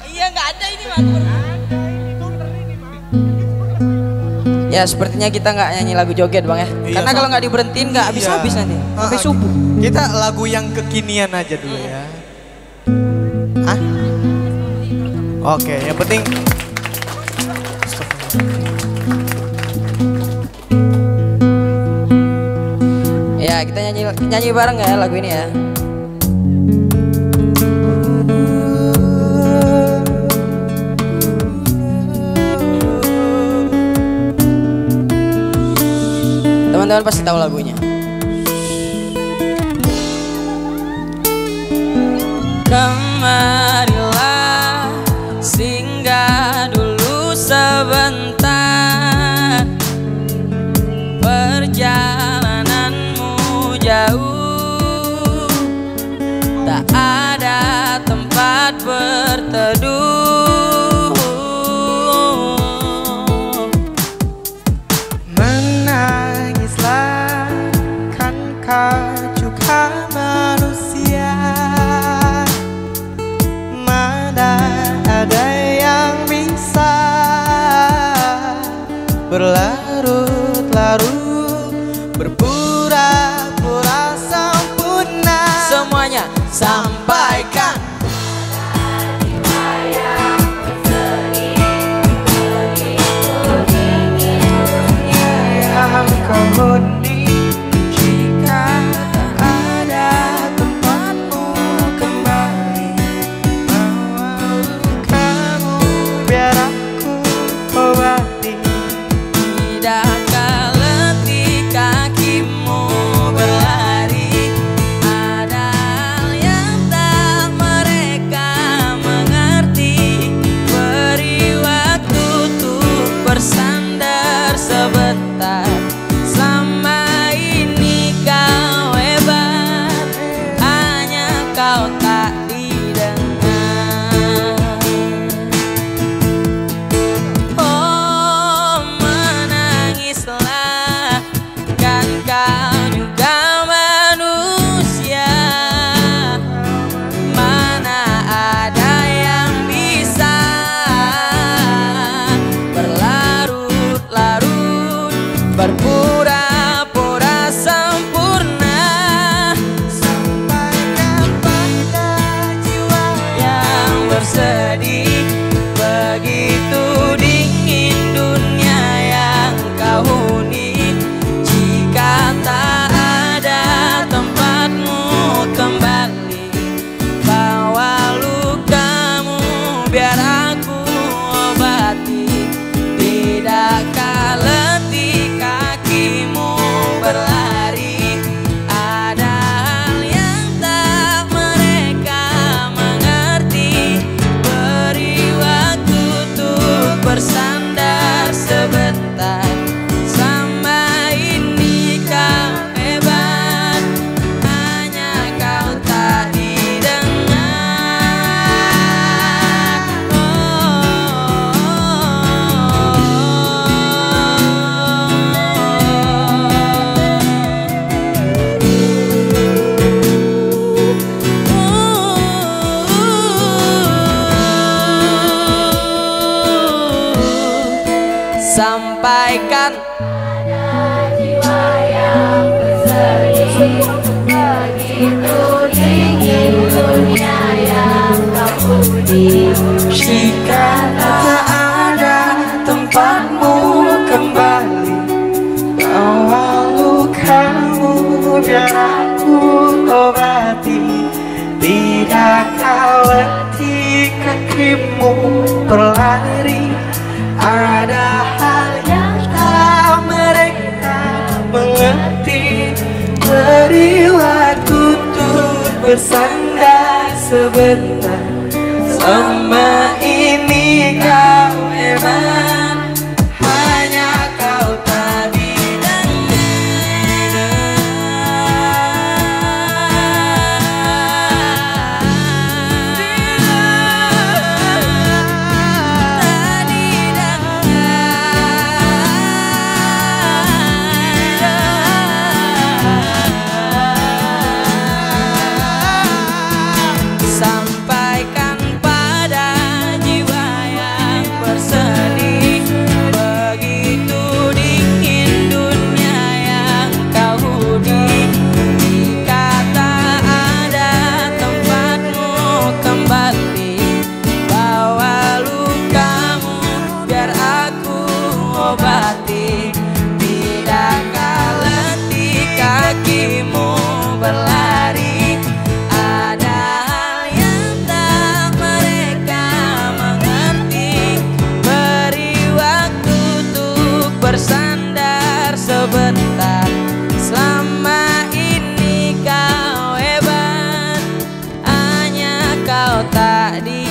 Iya nggak ada ini mas. Ya sepertinya kita nggak nyanyi lagu joget bang ya. Iya, Karena kalau nggak diberhentiin nggak habis-habis nanti. Sampai subuh. Kita lagu yang kekinian aja dulu ya. Hah? Oke, yang penting ya kita nyanyi bareng ya lagu ini ya. Teman-teman pasti tahu lagunya. Kemarilah singgah dulu sebentar, perjalananmu jauh, tak ada tempat berteduh. menangislah, kan kau juga manusia. Mana ada yang bisa berlarut-larut, berpura-pura sempurna. Semuanya sampaikan. Yang kau huni, jika tak ada tempatmu kembali, bawa lukamu biar aku obati. Tidakkah letih kakimu berlari, ada hal yang tak mereka mengerti. Beri waktu untuk bersandar sebentar. Selama ini kau hebat, hanya kau tak didengar. Oh menangislah, kan kau juga manusia. Mana ada yang bisa berlarut-larut, berpura-pura sempurna. Sampaikan pada jiwa Yang bersedih, begitu dingin dunia yang kau huni. Jika tak ada tempatmu kembali, bawa lukamu biar aku obati. Tidakkah letih kakimu berlari, ada hal yang tak mereka mengerti. Beri waktu untuk bersandar sebentar. Selama ini kau hebat, hanya kau tak didengar. Sampaikan jika tak ada tempatmu kembali, bawa lukamu biar aku obati. Tidakkah letih kakimu berlari, ada hal yang tak mereka mengerti. Beri waktu untuk bersandar sebentar. Selama ini kau hebat, hanya kau tak Sampaikan pada kau tak di